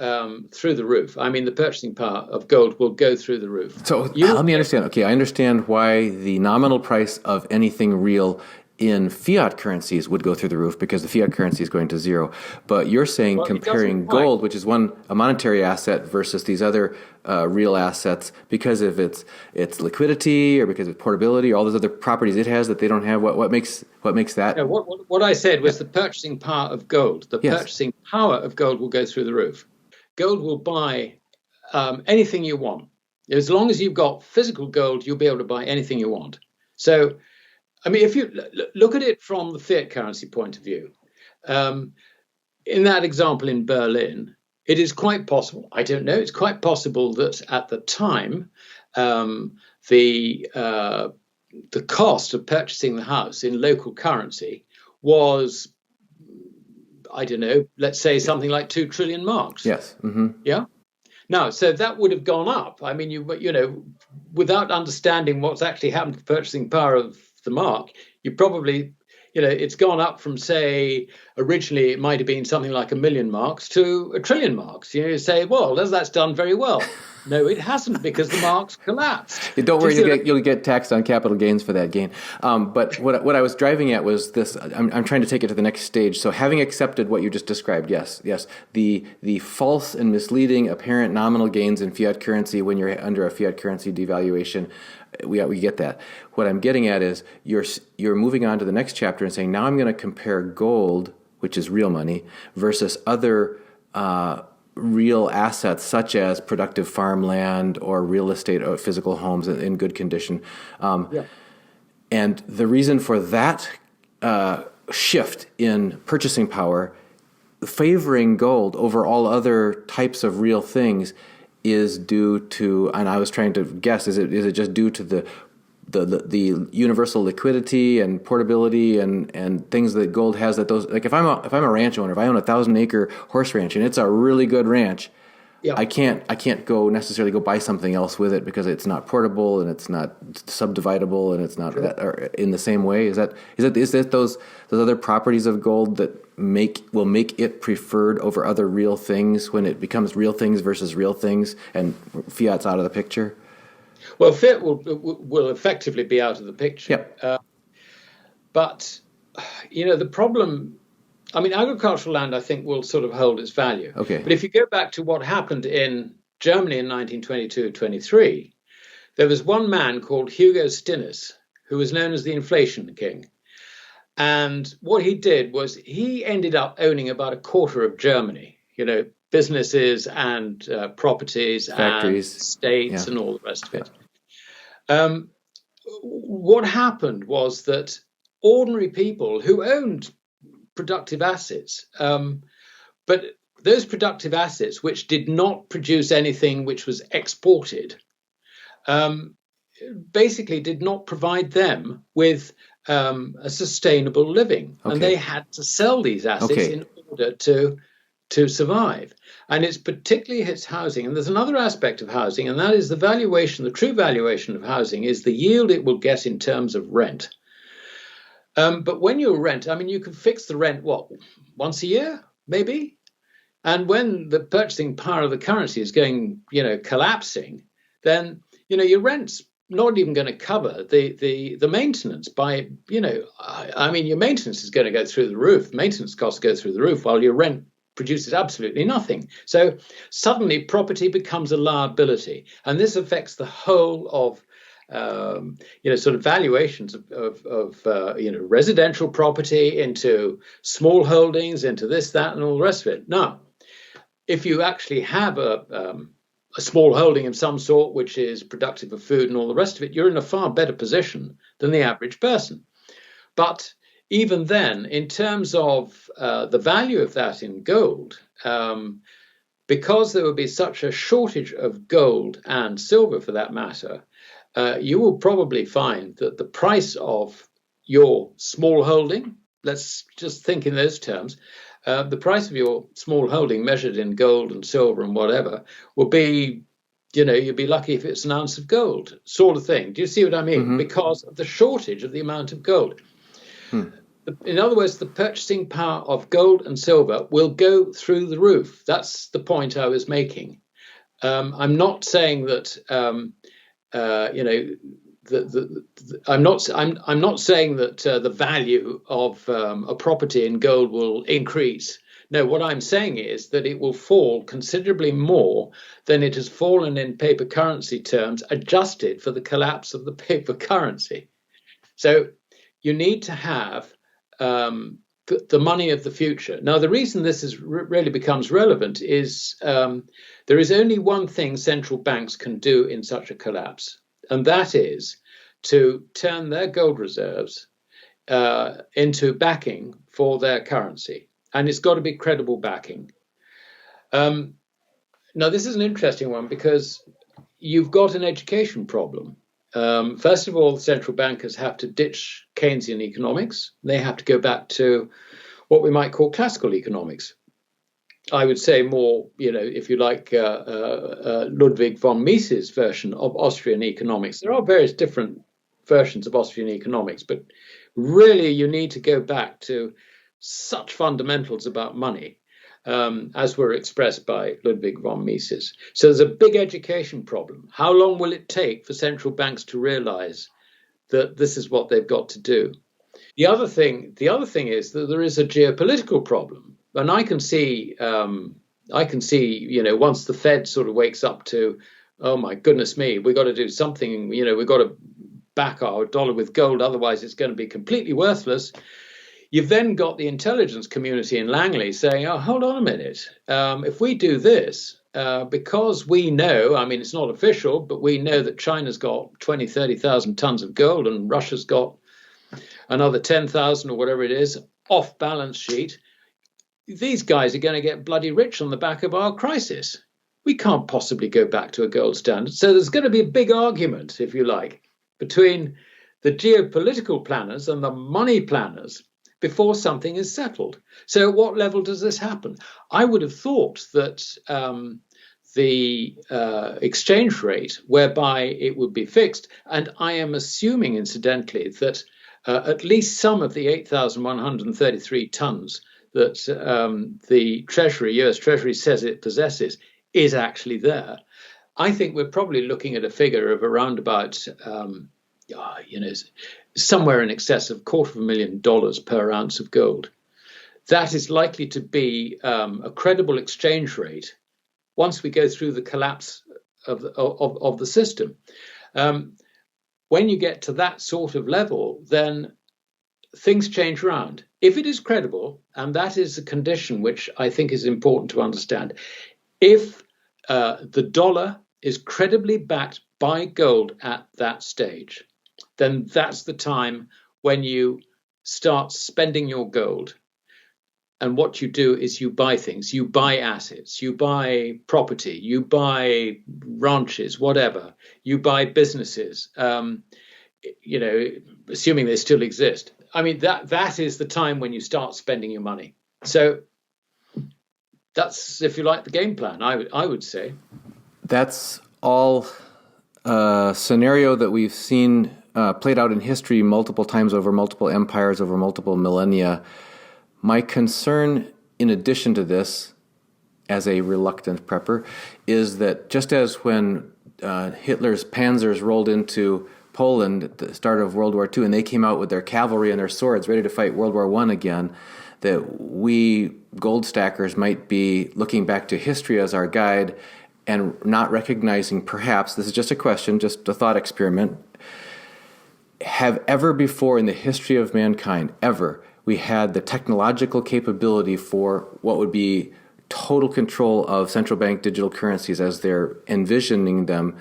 through the roof. I mean, the purchasing power of gold will go through the roof. So let me understand. Okay, I understand why the nominal price of anything real in fiat currencies would go through the roof because the fiat currency is going to zero. But you're saying comparing gold, which is a monetary asset, versus these other real assets, because of its liquidity or because of portability or all those other properties it has that they don't have. What makes that? Yeah, what I said was the purchasing power of gold. The purchasing power of gold will go through the roof. Gold will buy anything you want. As long as you've got physical gold, you'll be able to buy anything you want. So I mean, if you look at it from the fiat currency point of view, um, in that example in Berlin, it is quite possible, I don't know, it's quite possible that at the time, um, the cost of purchasing the house in local currency was, I don't know, let's say something like 2 trillion marks. Yes. Mm-hmm. Yeah. Now, so that would have gone up. I mean, you know, without understanding what's actually happened to the purchasing power of the mark, you probably, you know, it's gone up from, say, originally it might have been something like 1 million marks to 1 trillion marks. You say, well, that's done very well. No, it hasn't, because the marks collapsed. Don't worry, you'll get taxed on capital gains for that gain. But what I was driving at was this. I'm trying to take it to the next stage. So having accepted what you just described, yes, the false and misleading apparent nominal gains in fiat currency when you're under a fiat currency devaluation, we get that. What I'm getting at is you're moving on to the next chapter and saying, now I'm going to compare gold, which is real money, versus other real assets such as productive farmland or real estate or physical homes in good condition. And the reason for that shift in purchasing power, favoring gold over all other types of real things, is due to, and I was trying to guess, is it just due to the universal liquidity and portability and things that gold has, that those, like if I'm a ranch owner, if I own a 1,000-acre horse ranch and it's a really good ranch, I can't necessarily go buy something else with it because it's not portable and it's not subdividable and it's not in the same way. Is that those other properties of gold that will make it preferred over other real things when it becomes real things versus real things and fiat's out of the picture? Well, fiat will effectively be out of the picture. Yep. But, you know, the problem, I mean, agricultural land, I think, will sort of hold its value. Okay. But if you go back to what happened in Germany in 1922-23, there was one man called Hugo Stinnes, who was known as the Inflation King. And what he did was he ended up owning about a quarter of Germany, you know, businesses and properties, factories, and estates, and all the rest of it. What happened was that ordinary people who owned productive assets, but those productive assets which did not produce anything which was exported, basically did not provide them with a sustainable living. Okay. And they had to sell these assets in order to survive. And it's particularly its housing. And there's another aspect of housing, and that is the valuation. The true valuation of housing is the yield it will get in terms of rent. But when you rent, I mean, you can fix the rent, once a year, maybe? And when the purchasing power of the currency is going, you know, collapsing, then, you know, your rent's not even going to cover the maintenance by, you know, I mean, your maintenance is going to go through the roof. Maintenance costs go through the roof while your rent produces absolutely nothing. So suddenly property becomes a liability. And this affects the whole of, you know, sort of valuations of you know, residential property into small holdings, into this, that, and all the rest of it. Now, if you actually have a small holding of some sort, which is productive of food and all the rest of it, you're in a far better position than the average person. But even then, in terms of the value of that in gold, because there will be such a shortage of gold and silver for that matter, you will probably find that the price of your small holding, let's just think in those terms, the price of your small holding measured in gold and silver and whatever will be, you know, you'd be lucky if it's an ounce of gold, sort of thing. Do you see what I mean? Mm-hmm. Because of the shortage of the amount of gold. In other words, the purchasing power of gold and silver will go through the roof. That's the point I was making. I'm not saying that, you know, I'm not saying that the value of a property in gold will increase. No, what I'm saying is that it will fall considerably more than it has fallen in paper currency terms, adjusted for the collapse of the paper currency. So you need to have the money of the future. Now, the reason this is really becomes relevant is there is only one thing central banks can do in such a collapse, and that is to turn their gold reserves into backing for their currency. And it's got to be credible backing. Now, this is an interesting one because you've got an education problem. First of all, central bankers have to ditch Keynesian economics. They have to go back to what we might call classical economics. I would say more, if you like, Ludwig von Mises' version of Austrian economics. There are various different versions of Austrian economics, but really you need to go back to such fundamentals about money as were expressed by Ludwig von Mises. So there's a big education problem. How long will it take for central banks to realize that this is what they've got to do? The other thing is that there is a geopolitical problem, and I can see, once the Fed sort of wakes up to, oh my goodness me, we've got to do something. We've got to back our dollar with gold, otherwise it's going to be completely worthless. You've then got the intelligence community in Langley saying, oh, hold on a minute. If we do this, because we know, it's not official, but we know that China's got 20, 30,000 tons of gold and Russia's got another 10,000 or whatever it is off balance sheet. These guys are going to get bloody rich on the back of our crisis. We can't possibly go back to a gold standard. So there's going to be a big argument, if you like, between the geopolitical planners and the money planners before something is settled. So at what level does this happen? I would have thought that the exchange rate whereby it would be fixed, and I am assuming, incidentally, that at least some of the 8,133 tons that the Treasury, US Treasury says it possesses, is actually there. I think we're probably looking at a figure of around about, somewhere in excess of $250,000 per ounce of gold. That is likely to be a credible exchange rate once we go through the collapse of the system. When you get to that sort of level, then things change around. If it is credible, and that is a condition which I think is important to understand, if the dollar is credibly backed by gold at that stage, then that's the time when you start spending your gold. And what you do is you buy things, you buy assets, you buy property, you buy ranches, whatever, you buy businesses, assuming they still exist. That is the time when you start spending your money. So that's, if you like, the game plan, I would say. That's all a scenario that we've seen played out in history multiple times over multiple empires, over multiple millennia. My concern, in addition to this, as a reluctant prepper, is that just as when Hitler's panzers rolled into Poland at the start of World War II and they came out with their cavalry and their swords ready to fight World War I again, that we gold stackers might be looking back to history as our guide and not recognizing, perhaps, this is just a question, just a thought experiment, have ever before in the history of mankind, ever, we had the technological capability for what would be total control of central bank digital currencies as they're envisioning them,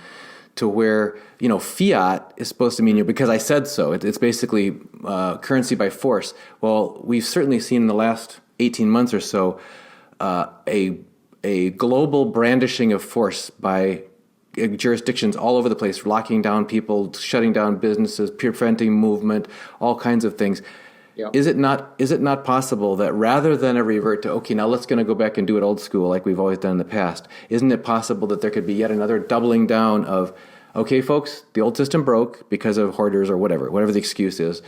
to where, fiat is supposed to mean, because I said so, it's basically currency by force. Well, we've certainly seen in the last 18 months or so a global brandishing of force by jurisdictions all over the place, locking down people, shutting down businesses, preventing movement, all kinds of things. Yeah. Is it not possible that rather than a revert to, okay, now let's going to go back and do it old school like we've always done in the past, isn't it possible that there could be yet another doubling down of, okay, folks, the old system broke because of hoarders or whatever the excuse is,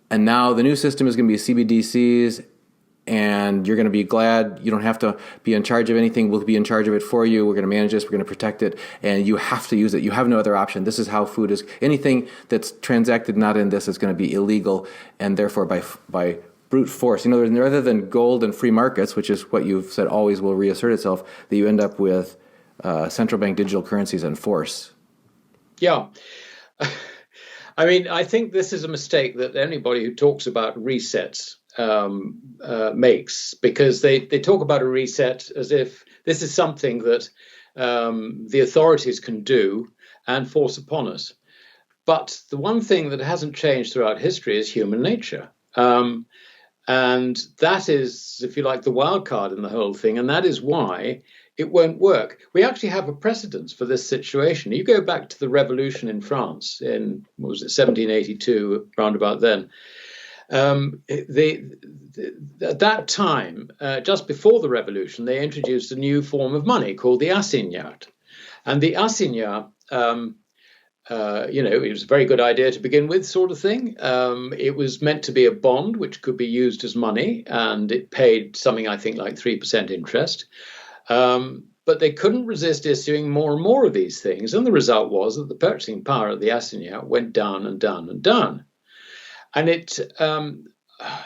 and now the new system is going to be CBDCs, and you're going to be glad you don't have to be in charge of anything. We'll be in charge of it for you. We're going to manage this. We're going to protect it. And you have to use it. You have no other option. This is how food is. Anything that's transacted not in this is going to be illegal. And therefore, by brute force, rather than gold and free markets, which is what you've said always will reassert itself, that you end up with central bank digital currencies and force. Yeah. I think this is a mistake that anybody who talks about resets makes, because they talk about a reset as if this is something that the authorities can do and force upon us. But the one thing that hasn't changed throughout history is human nature. And that is, if you like, the wild card in the whole thing. And that is why it won't work. We actually have a precedence for this situation. You go back to the revolution in France in, what was it, 1782, round about then. At that time, just before the revolution, they introduced a new form of money called the assignat. And the assignat, it was a very good idea to begin with, sort of thing. It was meant to be a bond which could be used as money, and it paid something, I think, like 3% interest. But they couldn't resist issuing more and more of these things. And the result was that the purchasing power of the assignat went down and down and down. And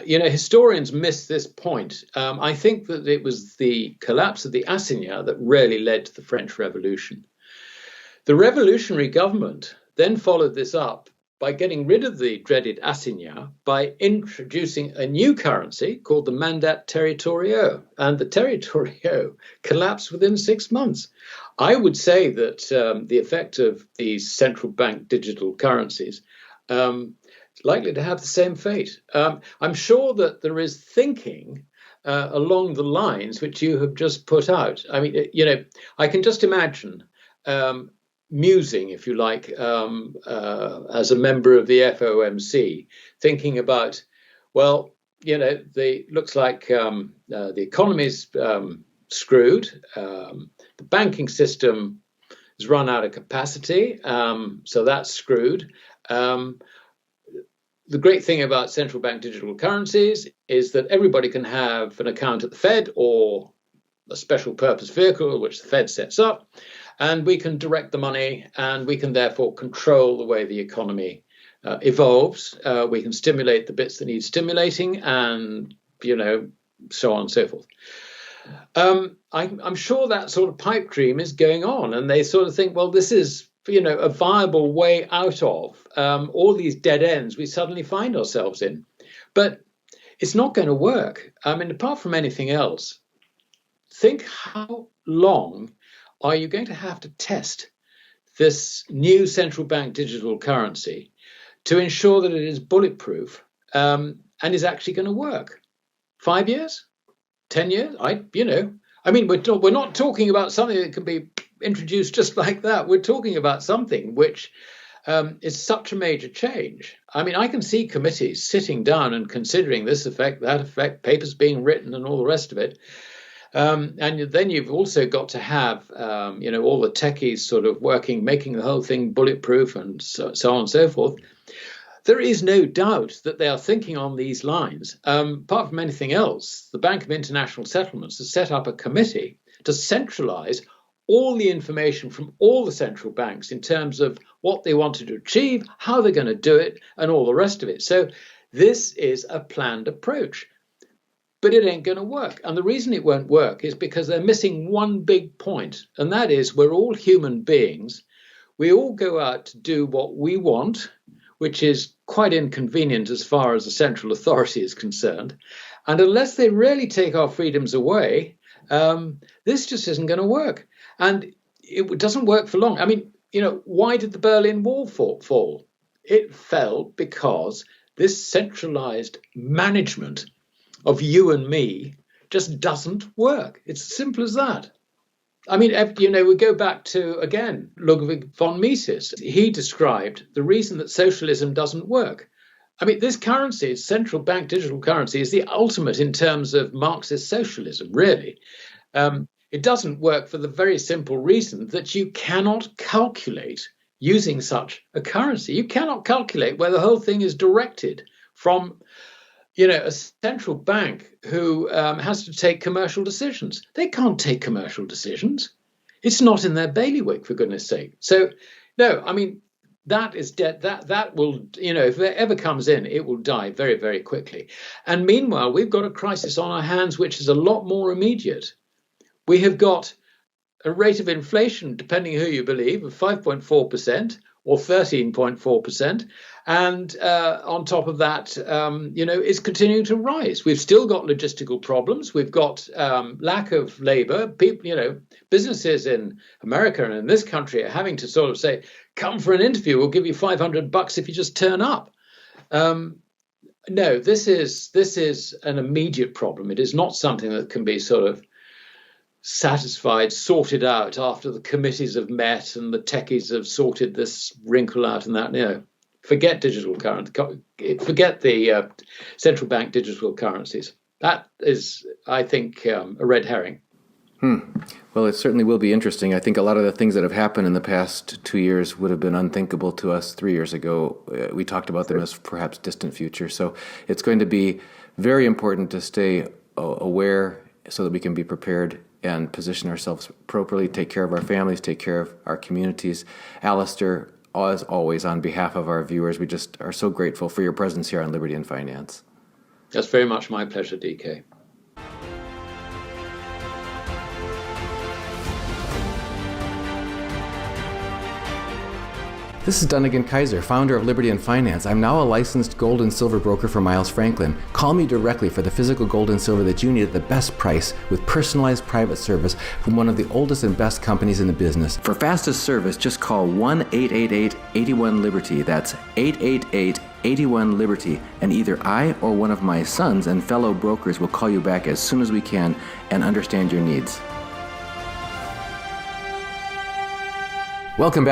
historians miss this point. I think that it was the collapse of the assignat that really led to the French Revolution. The revolutionary government then followed this up by getting rid of the dreaded assignat by introducing a new currency called the mandat territoriaux. And the territoriaux collapsed within 6 months. I would say that the effect of these central bank digital currencies likely to have the same fate. I'm sure that there is thinking along the lines which you have just put out. I mean, I can just imagine musing, if you like, as a member of the FOMC, thinking about, well, looks like the economy's screwed, the banking system has run out of capacity, so that's screwed. The great thing about central bank digital currencies is that everybody can have an account at the Fed or a special purpose vehicle which the Fed sets up, and we can direct the money, and we can therefore control the way the economy evolves. We can stimulate the bits that need stimulating, and so on and so forth. I'm sure that sort of pipe dream is going on, and they sort of think, well, this is a viable way out of all these dead ends we suddenly find ourselves in. But it's not going to work. I mean, apart from anything else, think how long are you going to have to test this new central bank digital currency to ensure that it is bulletproof and is actually going to work? 5 years? 10 years? We're not talking about something that can be introduced just like that. We're talking about something which is such a major change. I mean, I can see committees sitting down and considering this effect, that effect, papers being written and all the rest of it. And then you've also got to have, all the techies sort of working, making the whole thing bulletproof and so on and so forth. There is no doubt that they are thinking on these lines. Apart from anything else, the Bank of International Settlements has set up a committee to centralize all the information from all the central banks in terms of what they wanted to achieve, how they're going to do it, and all the rest of it. So this is a planned approach. But it ain't going to work. And the reason it won't work is because they're missing one big point, and that is we're all human beings. We all go out to do what we want, which is quite inconvenient as far as the central authority is concerned. And unless they really take our freedoms away, this just isn't going to work. And it doesn't work for long. I mean, why did the Berlin Wall fall? It fell because this centralized management of you and me just doesn't work. It's as simple as that. I mean, we go back to, again, Ludwig von Mises. He described the reason that socialism doesn't work. I mean, this currency, central bank digital currency, is the ultimate in terms of Marxist socialism, really. It doesn't work for the very simple reason that you cannot calculate using such a currency. You cannot calculate where the whole thing is directed from a central bank who has to take commercial decisions. They can't take commercial decisions. It's not in their bailiwick, for goodness sake. So, no, I mean, that is dead. That will, if it ever comes in, it will die very, very quickly. And meanwhile, we've got a crisis on our hands, which is a lot more immediate. We have got a rate of inflation, depending who you believe, of 5.4%, or 13.4%. And on top of that, it's continuing to rise. We've still got logistical problems. We've got lack of labor. People, businesses in America and in this country are having to sort of say, come for an interview. We'll give you $500 if you just turn up. No, this is an immediate problem. It is not something that can be sort of satisfied, sorted out after the committees have met and the techies have sorted this wrinkle out and that. Forget digital currency. Forget the central bank digital currencies. That is, I think, a red herring. Well, it certainly will be interesting. I think a lot of the things that have happened in the past 2 years would have been unthinkable to us 3 years ago. We talked about them as perhaps distant future. So it's going to be very important to stay aware so that we can be prepared and position ourselves appropriately, take care of our families, take care of our communities. Alistair, as always, on behalf of our viewers, we just are so grateful for your presence here on Liberty and Finance. That's very much my pleasure, DK. This is Dunnigan Kaiser, founder of Liberty and Finance. I'm now a licensed gold and silver broker for Miles Franklin. Call me directly for the physical gold and silver that you need at the best price with personalized private service from one of the oldest and best companies in the business. For fastest service, just call 1-888-81-LIBERTY. That's 888-81-LIBERTY. And either I or one of my sons and fellow brokers will call you back as soon as we can and understand your needs. Welcome back.